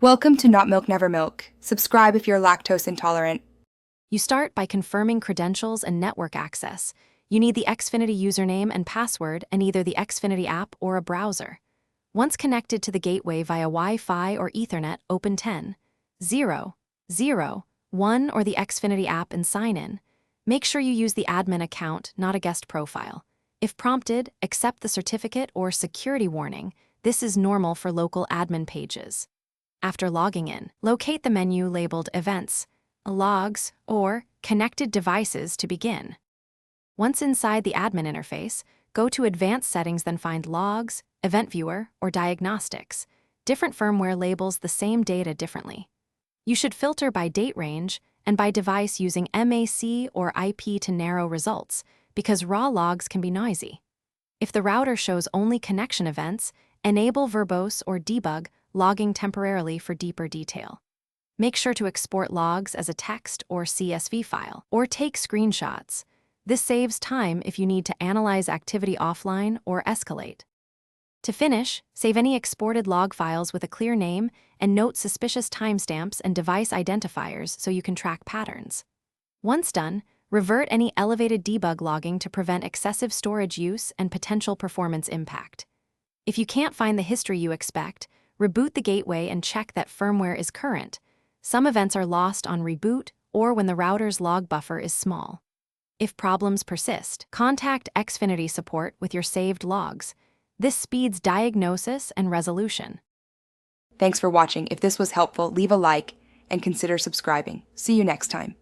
Welcome to Not Milk Never Milk. Subscribe if you're lactose intolerant. You start by confirming credentials and network access. You need the Xfinity username and password and either the Xfinity app or a browser. Once connected to the gateway via Wi-Fi or Ethernet, open 10.0.0.1 or the Xfinity app and sign in. Make sure you use the admin account, not a guest profile. If prompted, accept the certificate or security warning. This is normal for local admin pages. After logging in, locate the menu labeled Events, Logs, or Connected Devices to begin. Once inside the admin interface, go to Advanced Settings, then find Logs, Event Viewer, or Diagnostics. Different firmware labels the same data differently. You should filter by date range and by device using MAC or IP to narrow results, because raw logs can be noisy. If the router shows only connection events, enable verbose or debug logging temporarily for deeper detail. Make sure to export logs as a text or CSV file, or take screenshots. This saves time if you need to analyze activity offline or escalate. To finish, save any exported log files with a clear name and note suspicious timestamps and device identifiers so you can track patterns. Once done, revert any elevated debug logging to prevent excessive storage use and potential performance impact. If you can't find the history you expect, reboot the gateway and check that firmware is current. Some events are lost on reboot or when the router's log buffer is small. If problems persist, contact Xfinity support with your saved logs. This speeds diagnosis and resolution. Thanks for watching. If this was helpful, leave a like and consider subscribing. See you next time.